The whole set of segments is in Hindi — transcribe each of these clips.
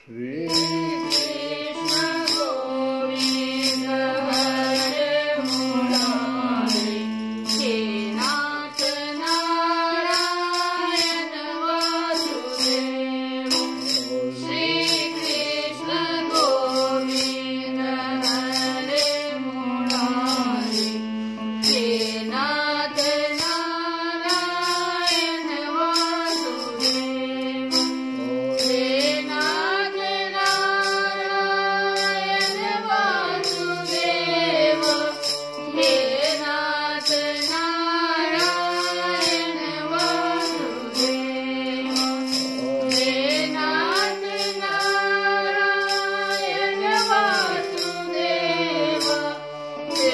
Shri Krishna Govinda Hare Murari He Nath Narayana Vasudeva Shri Krishna Govinda Hare Murari He Nath Narayana Vasudeva He Nath Narayana Vasudeva He Nath Narayana Vasudeva He Nath Narayana Vasudeva He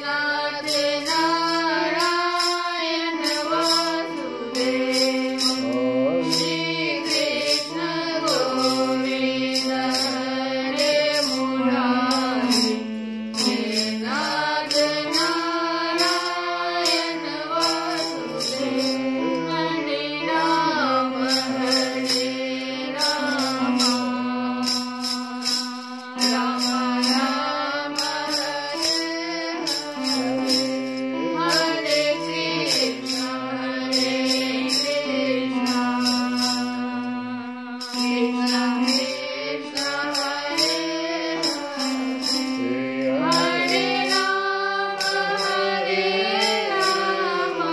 Nath Narayana Vasudeva Shri Krishna Govinda Hare Murari He Nath Narayana Vasudeva Hare Rama Hare Rama Rama Rama Hare Hare Hare Krishna Krishna Krishna Hare Hare Hare Rama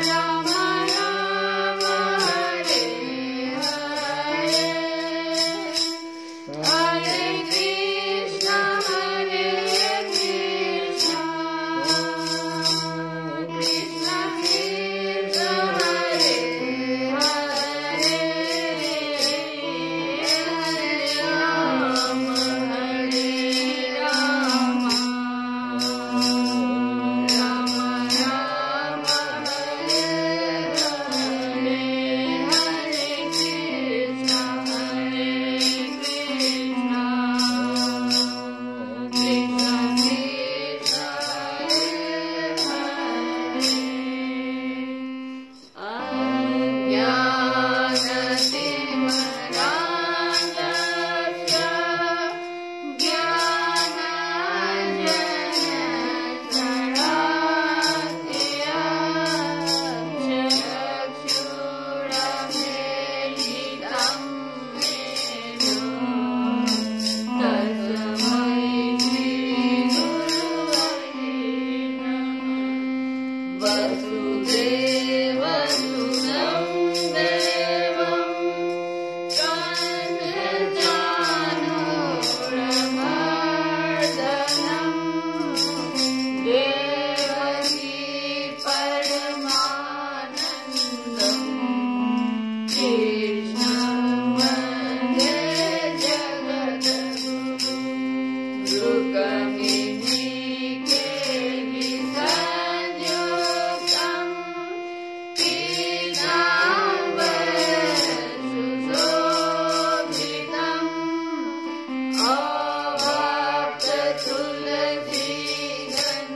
Rama Rama Hare Hare Hare Krishna Krishna Krishna Krishna Hare Hare Hare Rama Rama Rama Hare Hare Hare Krishna Krishna Krishna Krishna Vasudevasudam Devam Kanchanuramardhanam Devaki Paramanandam Krishnam Vande Jagadaguru Rukmini Kevi Sanyuktam Pinaambarsushobhitam Avaptatulasiganam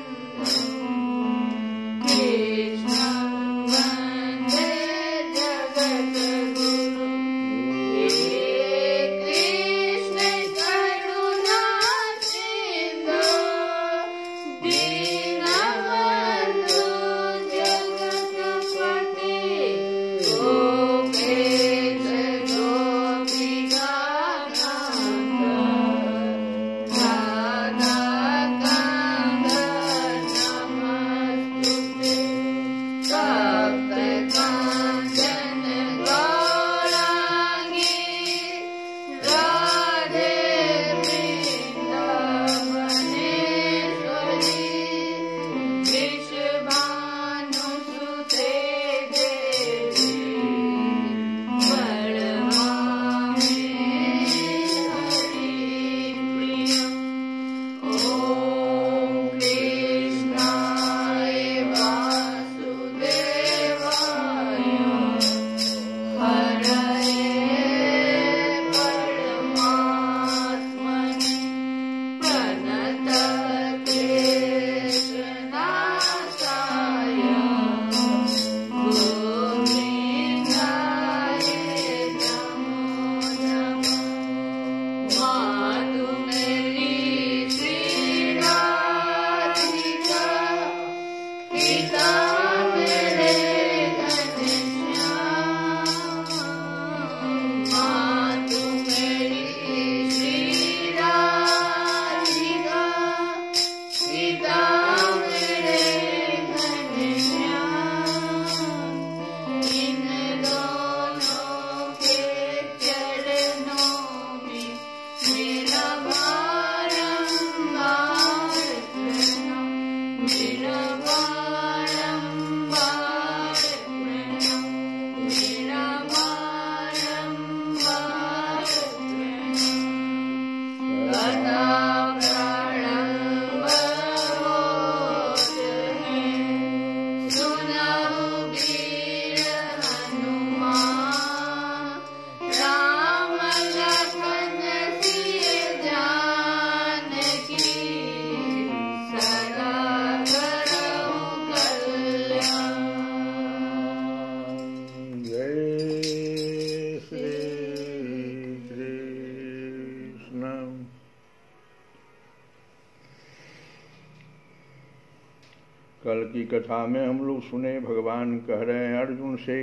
Krishnam Vande Jagadaguru कल की कथा में हम लोग सुने, भगवान कह रहे हैं अर्जुन से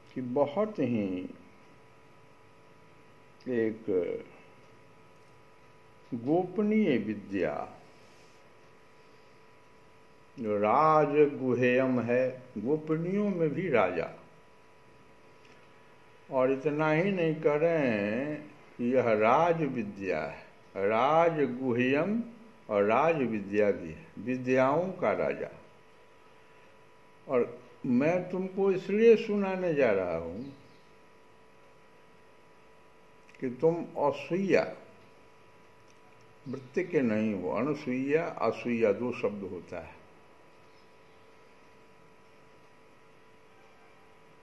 कि बहुत ही एक गोपनीय विद्या जो राज गुहेयम है, गोपनीयों में भी राजा। और इतना ही नहीं कह रहे हैं कि यह राज विद्या है, राज गुह्यम और राज विद्या भी है, विद्याओं का राजा। और मैं तुमको इसलिए सुनाने जा रहा हूं कि तुम असूया वृत्ति के नहीं हो। अनुसूया असूया दो शब्द होता है।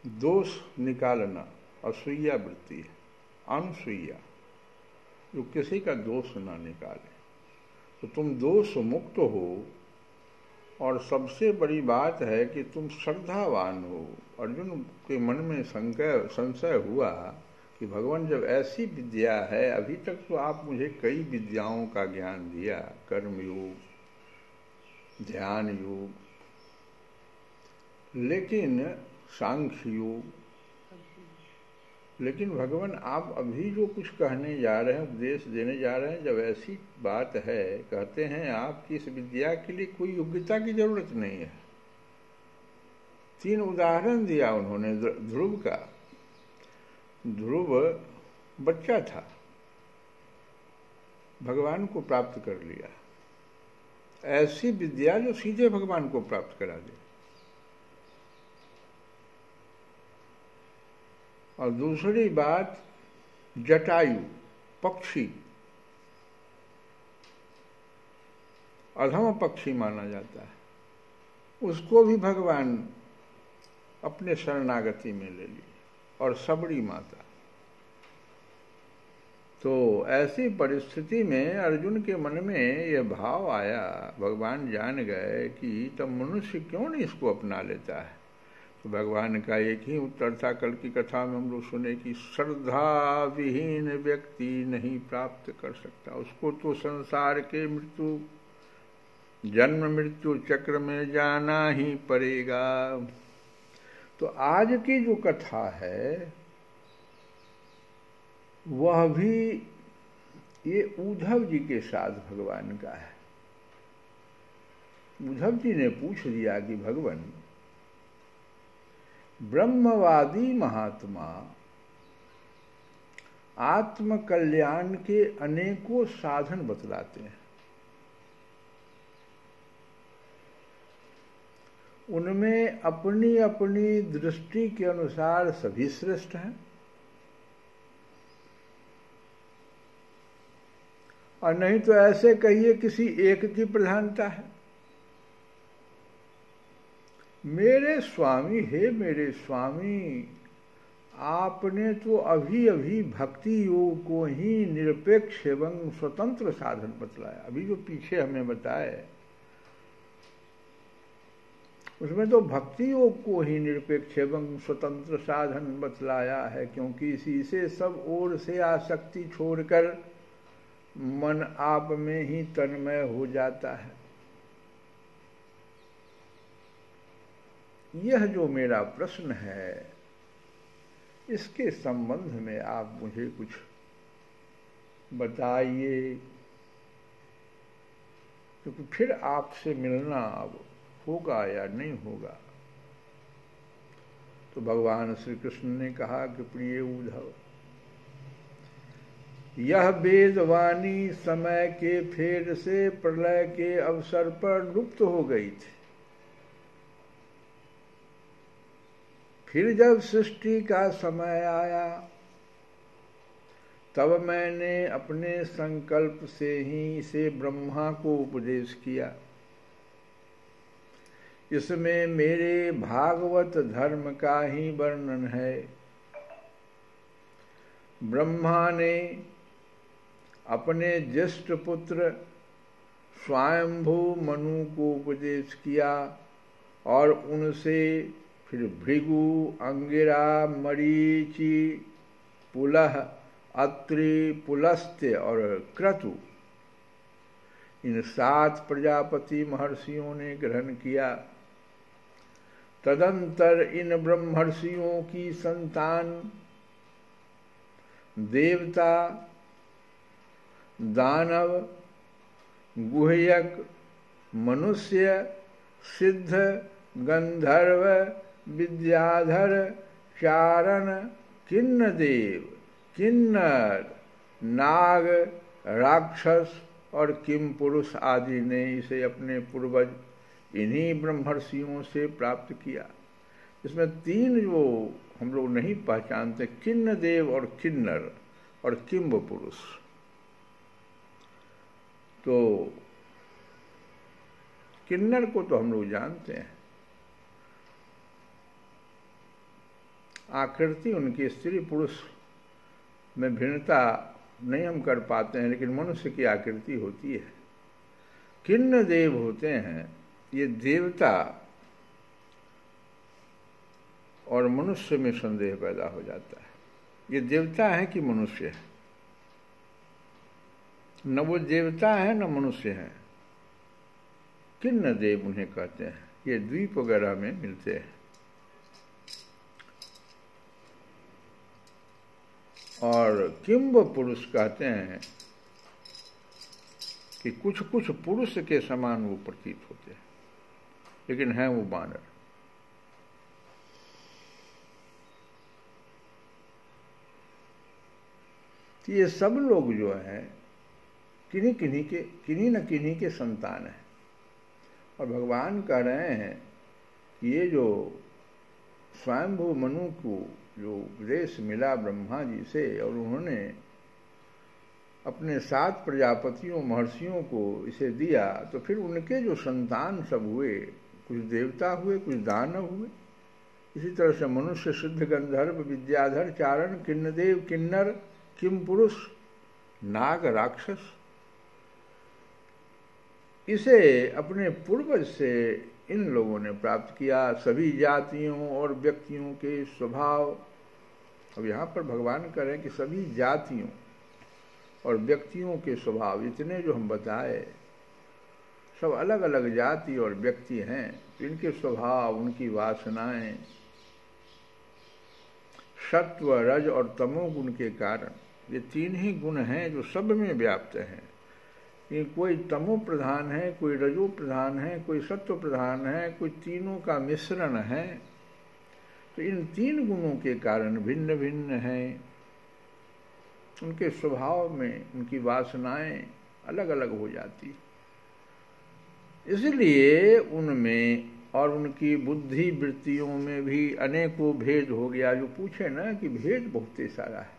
दोष निकालना असूया वृत्ति है, अनुसूया जो किसी का दोष ना निकाले। तो तुम दोष मुक्त हो, और सबसे बड़ी बात है कि तुम श्रद्धावान हो। अर्जुन के मन में संशय हुआ कि भगवान जब ऐसी विद्या है, अभी तक तो आप मुझे कई विद्याओं का ज्ञान दिया, कर्म योग, ध्यान योग, लेकिन सांख्य योग, लेकिन भगवान आप अभी जो कुछ कहने जा रहे हैं, उपदेश देने जा रहे हैं, जब ऐसी बात है, कहते हैं आपकी इस विद्या के लिए कोई योग्यता की जरूरत नहीं है। 3 उदाहरण दिया उन्होंने ध्रुव का। ध्रुव बच्चा था, भगवान को प्राप्त कर लिया। ऐसी विद्या जो सीधे भगवान को प्राप्त करा दे। और दूसरी बात, जटायु पक्षी, अधम पक्षी माना जाता है, उसको भी भगवान अपने शरणागति में ले लिए। और सबरी माता। तो ऐसी परिस्थिति में अर्जुन के मन में यह भाव आया, भगवान जान गए कि तब मनुष्य क्यों नहीं इसको अपना लेता है। तो भगवान का एक ही उत्तर था, कल की कथा में हम लोग सुने कि श्रद्धा विहीन व्यक्ति नहीं प्राप्त कर सकता। उसको तो संसार के जन्म मृत्यु चक्र में जाना ही पड़ेगा। तो आज की जो कथा है वह भी ये उद्धव जी के साथ भगवान का है। उद्धव जी ने पूछ दिया कि भगवान, ब्रह्मवादी महात्मा आत्म कल्याण के अनेकों साधन बतलाते हैं, उनमें अपनी अपनी दृष्टि के अनुसार सभी श्रेष्ठ हैं, और नहीं तो ऐसे कहिए किसी एक की प्रधानता है। मेरे स्वामी, हे मेरे स्वामी, आपने तो अभी अभी भक्ति योग को ही निरपेक्ष एवं स्वतंत्र साधन बतलाया। अभी जो पीछे हमें बताए उसमें तो भक्ति योग को ही निरपेक्ष एवं स्वतंत्र साधन बतलाया है, क्योंकि इसी से सब ओर से आसक्ति छोड़कर मन आप में ही तन्मय हो जाता है। यह जो मेरा प्रश्न है, इसके संबंध में आप मुझे कुछ बताइए, क्योंकि फिर आपसे मिलना अब होगा या नहीं होगा। तो भगवान श्री कृष्ण ने कहा कि प्रिय उद्धव, यह वेदवाणी समय के फेर से प्रलय के अवसर पर लुप्त हो गई थी। फिर जब सृष्टि का समय आया, तब मैंने अपने संकल्प से ही इसे ब्रह्मा को उपदेश किया। इसमें मेरे भागवत धर्म का ही वर्णन है। ब्रह्मा ने अपने ज्येष्ठ पुत्र स्वयंभू मनु को उपदेश किया, और उनसे फिर भृगु, अंगिरा, मरीचि, पुलह, अत्रि, पुलस्त्य और क्रतु, इन 7 प्रजापति महर्षियों ने ग्रहण किया। तदंतर इन ब्रह्मर्षियों की संतान देवता, दानव, गुह्यक, मनुष्य, सिद्ध, गंधर्व, विद्याधर, चारण, किन्नदेव, किन्नर, नाग, राक्षस और किम पुरुष आदि ने इसे अपने पूर्वज इन्हीं ब्रह्मर्षियों से प्राप्त किया। इसमें 3 जो हम लोग नहीं पहचानते, किन्नदेव और किन्नर और किम्ब पुरुष। तो किन्नर को तो हम लोग जानते हैं, आकृति उनकी स्त्री पुरुष में भिन्नता नहीं हम कर पाते हैं, लेकिन मनुष्य की आकृति होती है। किन्न देव होते हैं, ये देवता और मनुष्य में संदेह पैदा हो जाता है, ये देवता है कि मनुष्य है? न वो देवता है न मनुष्य है। किन्न देव उन्हें कहते हैं, ये द्वीप वगैरह में मिलते हैं। और किम्ब पुरुष कहते हैं कि कुछ कुछ पुरुष के समान वो प्रतीत होते हैं, लेकिन हैं वो बानर। तो ये सब लोग जो हैं किन्हीं न किन्हीं के संतान हैं। और भगवान कह रहे हैं कि ये जो स्वयंभू मनु को जो उपदेश मिला ब्रह्मा जी से, और उन्होंने अपने 7 प्रजापतियों महर्षियों को इसे दिया, तो फिर उनके जो संतान सब हुए, कुछ देवता हुए, कुछ दानव हुए। इसी तरह से मनुष्य, सिद्ध, गंधर्व, विद्याधर, चारण, किन्नदेव, किन्नर, किम पुरुष, नाग, राक्षस, इसे अपने पूर्वज से इन लोगों ने प्राप्त किया। सभी जातियों और व्यक्तियों के स्वभाव, अब यहाँ पर भगवान कह रहे हैं कि सभी जातियों और व्यक्तियों के स्वभाव, इतने जो हम बताए, सब अलग अलग जाति और व्यक्ति हैं। इनके स्वभाव, उनकी वासनाएं, सत्व, रज और तमोगुण के कारण, ये 3 ही गुण हैं जो सब में व्याप्त हैं। ये कोई तमो प्रधान है, कोई रजो प्रधान है, कोई सत्व प्रधान है, कोई तीनों का मिश्रण है। तो इन 3 गुणों के कारण भिन्न भिन्न हैं। उनके स्वभाव में उनकी वासनाएं अलग अलग हो जाती, इसलिए उनमें और उनकी बुद्धि वृत्तियों में भी अनेकों भेद हो गया। जो पूछे ना कि भेद बहुत सारा है,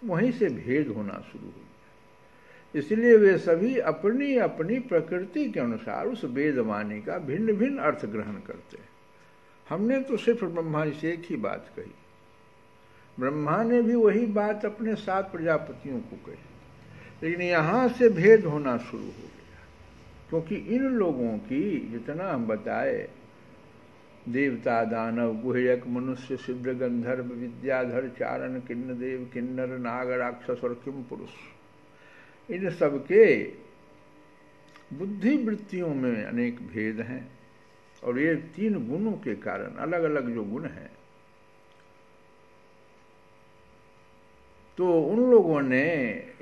वहीं से भेद होना शुरू हो गया। इसलिए वे सभी अपनी अपनी प्रकृति के अनुसार उस वेदवाणी का भिन्न भिन्न अर्थ ग्रहण करते हैं। हमने तो सिर्फ ब्रह्मा जी से एक ही बात कही, ब्रह्मा ने भी वही बात अपने 7 प्रजापतियों को कही, लेकिन यहाँ से भेद होना शुरू हो गया, क्योंकि इन लोगों की जितना हम बताए, देवता, दानव, गुह्यक, मनुष्य, सिद्ध, गंधर्व, विद्याधर, चारण, किन्नदेव, किन्नर, नाग, राक्षस और किम पुरुष, इन सबके बुद्धि वृत्तियों में अनेक भेद हैं। और ये 3 गुणों के कारण, अलग अलग जो गुण हैं, तो उन लोगों ने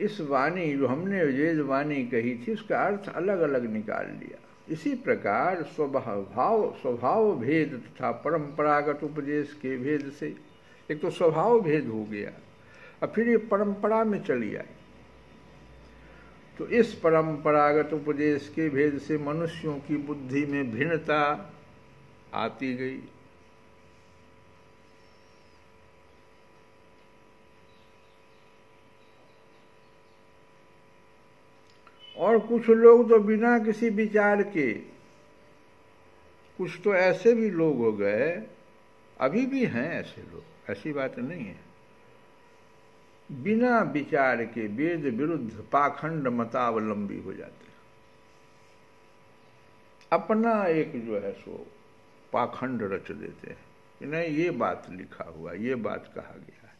इस वाणी जो हमने वेद वाणी कही थी, उसका अर्थ अलग अलग निकाल लिया। इसी प्रकार स्वभाव भेद तथा परंपरागत उपदेश के भेद से, एक तो स्वभाव भेद हो गया, अब फिर ये परंपरा में चली आई। तो इस परंपरागत उपदेश के भेद से मनुष्यों की बुद्धि में भिन्नता आती गई। और कुछ लोग तो बिना किसी विचार के, कुछ तो ऐसे भी लोग हो गए, अभी भी हैं ऐसे लोग, ऐसी बात नहीं है, बिना विचार के वेद विरुद्ध पाखंड मतावलंबी हो जाते हैं। अपना एक जो है सो पाखंड रच देते हैं कि नहीं, ये बात लिखा हुआ, ये बात कहा गया है।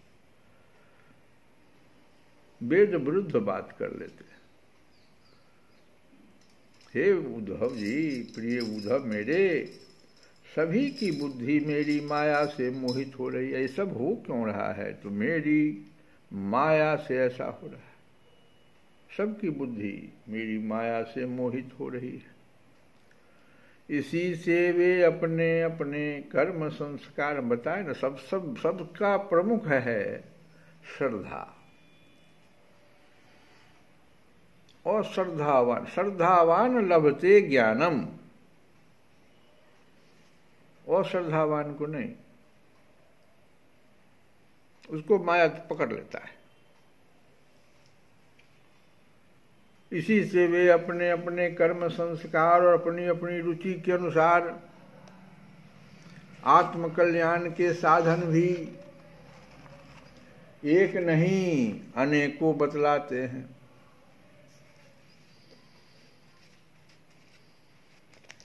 वेद विरुद्ध बात कर लेते हैं। हे उद्धव जी, प्रिय उद्धव मेरे, सभी की बुद्धि मेरी माया से मोहित हो रही है। ये सब हो क्यों रहा है? तो मेरी माया से ऐसा हो रहा है। सबकी बुद्धि मेरी माया से मोहित हो रही है। इसी से वे अपने अपने कर्म संस्कार बताए ना, सबका प्रमुख है श्रद्धा। और श्रद्धावान लभते ज्ञानम, और श्रद्धावान को नहीं, उसको माया पकड़ लेता है। इसी से वे अपने अपने कर्म संस्कार और अपनी अपनी रुचि के अनुसार आत्मकल्याण के साधन भी एक नहीं अनेकों बतलाते हैं।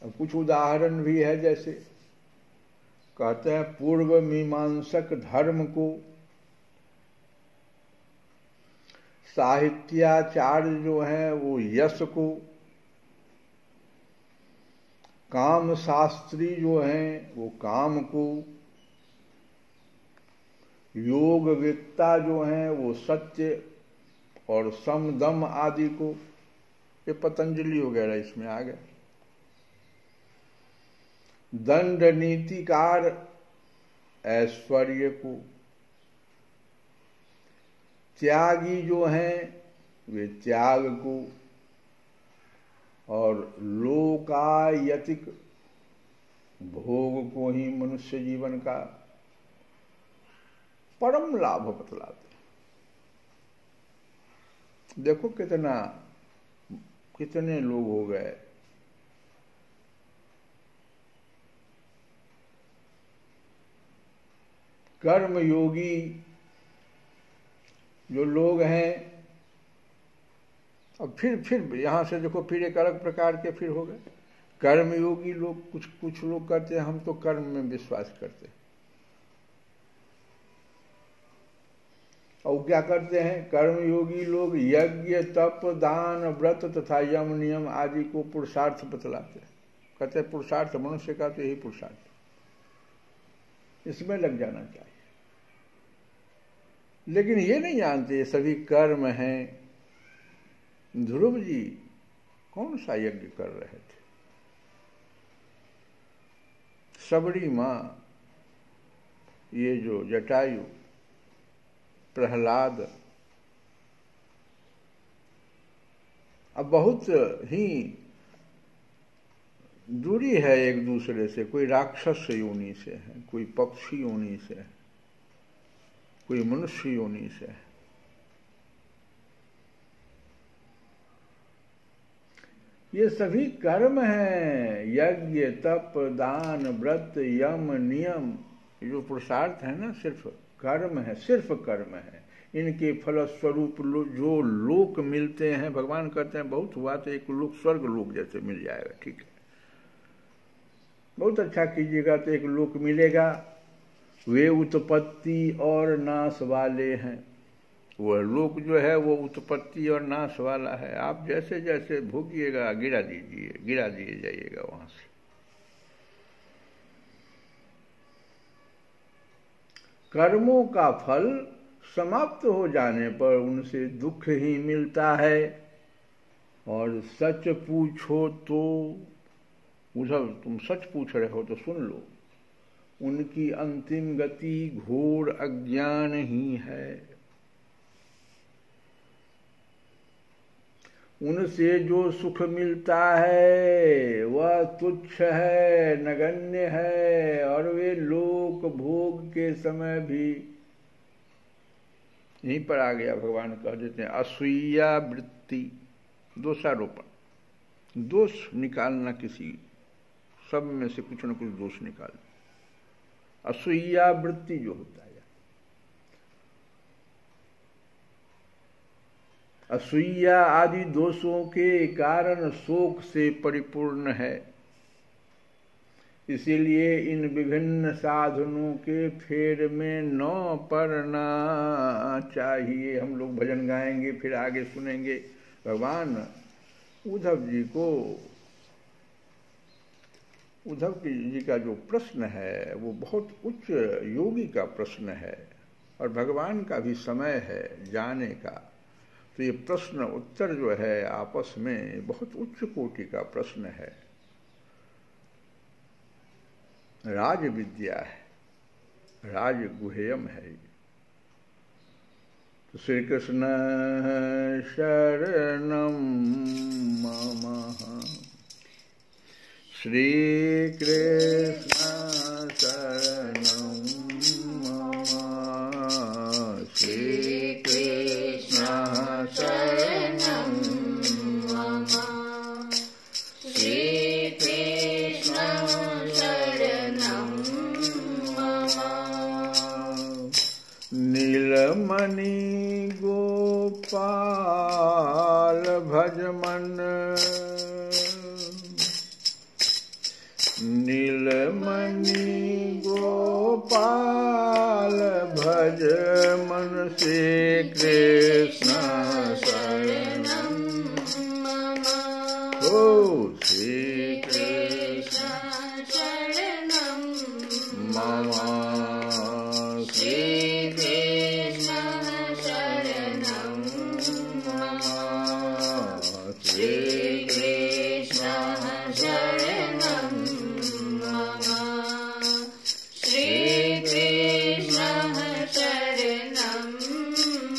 अब कुछ उदाहरण भी है, जैसे कहते हैं पूर्व मीमांसक धर्म को साहित्याचार्य जो है वो यश को, काम शास्त्री जो हैं वो काम को, योगवेत्ता जो हैं वो सत्य और समदम आदि को, ये पतंजलि वगैरह इसमें आ गए। दंड नीतिकार ऐश्वर्य को, त्यागी जो हैं वे त्याग को, और लोकायतिक भोग को ही मनुष्य जीवन का परम लाभ बतलाते। देखो कितने लोग हो गए कर्मयोगी जो लोग हैं। अब फिर यहां से देखो, फिर एक अलग प्रकार के फिर हो गए कर्मयोगी लोग। कुछ लोग कहते हैं हम तो कर्म में विश्वास करते हैं, और क्या करते हैं कर्मयोगी लोग? यज्ञ तप दान व्रत तथा यम नियम आदि को पुरुषार्थ बतलाते हैं। कहते हैं पुरुषार्थ मनुष्य का तो यही पुरुषार्थ, इसमें लग जाना चाहिए। लेकिन ये नहीं जानते सभी कर्म हैं। ध्रुव जी कौन सा यज्ञ कर रहे थे? सबरी माँ, ये जो जटायु, प्रहलाद, अब बहुत ही दूरी है एक दूसरे से। कोई राक्षस योनि से है, कोई पक्षी योनि से है, कोई मनुष्य योनि से है। ये सभी कर्म हैं। यज्ञ तप दान व्रत यम नियम, जो पुरुषार्थ है ना, सिर्फ कर्म है, सिर्फ कर्म है। इनके फलस्वरूप जो लोक मिलते हैं, भगवान कहते हैं बहुत हुआ तो एक लोक स्वर्ग लोक जैसे मिल जाएगा, ठीक है, बहुत अच्छा कीजिएगा तो एक लोक मिलेगा। वे उत्पत्ति और नाश वाले हैं। वह लोक जो है वो उत्पत्ति और नाश वाला है। आप जैसे जैसे भोगिएगा गिरा दिए जाइएगा वहां से। कर्मों का फल समाप्त हो जाने पर उनसे दुख ही मिलता है। और सच पूछो तो, उधर तुम सच पूछ रहे हो तो सुन लो, उनकी अंतिम गति घोर अज्ञान ही है। उनसे जो सुख मिलता है वह तुच्छ है, नगण्य है, और वे लोक भोग के समय भी, यहीं पर आ गया भगवान कह देते हैं असूया वृत्ति, दोषारोपण, दोष निकालना, किसी सब में से कुछ न कुछ दोष निकालना। असूया वृत्ति जो होता है, असूया आदि दोषों के कारण शोक से परिपूर्ण है। इसीलिए इन विभिन्न साधनों के फेर में न पड़ना चाहिए। हम लोग भजन गाएंगे, फिर आगे सुनेंगे। भगवान उद्धव जी का जो प्रश्न है वो बहुत उच्च योगी का प्रश्न है, और भगवान का भी समय है जाने का। तो ये प्रश्न उत्तर जो है आपस में बहुत उच्च कोटि का प्रश्न है, राज विद्या है, राज गुह्यम है। तो श्री कृष्ण शरणम मम, श्री कृष्ण शरणम मम, श्री कृष्ण शरणम मम, श्री कृष्ण शरणम मम। नीलमणि गोपाल भजमन, नीलमणि गोपाल भज मन, श्री कृष्ण शरणम मम, ओ श्री कृष्ण शरणम मम, श्री कृष्ण शरणम मम, श्री कृष्ण शरणम मम, श्री कृष्ण शरणम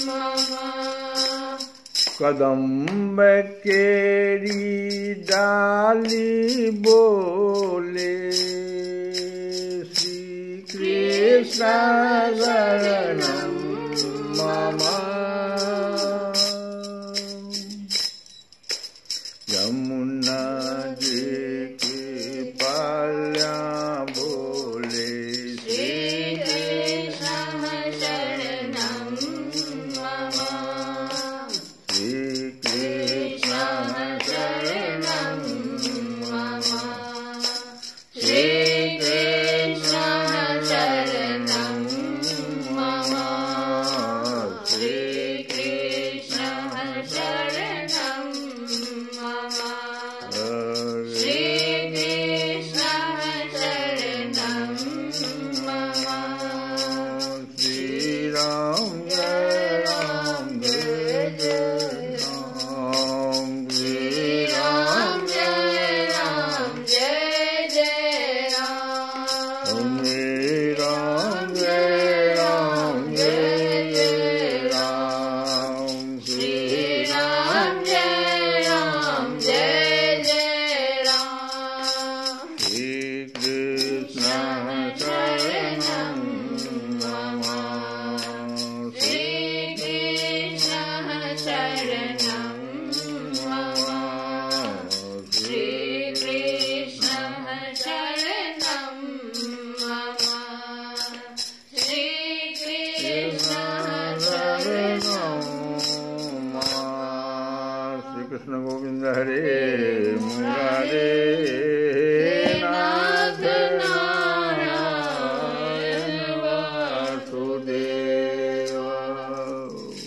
मम। कदम्ब केरी डाली बोले, श्री कृष्ण शरणम मम, यमुना जी के पाल्या बोले, श्री कृष्ण शरणम मम, श्री कृष्ण शरणम मम, श्री कृष्ण शरणम मम, श्री कृष्ण शरणम मम, श्री कृष्ण शरणम मम। श्री राम जय राम जय जय राम, श्री राम जय राम जय जय राम, राम जय राम जय जय राम, श्री राम जय राम जय जय राम, श्री कृष्ण शरणम मम, श्री कृष्ण शरणम मम, श्री कृष्ण शरणम मम, श्री कृष्ण शरणम। श्री कृष्ण गोविंद हरे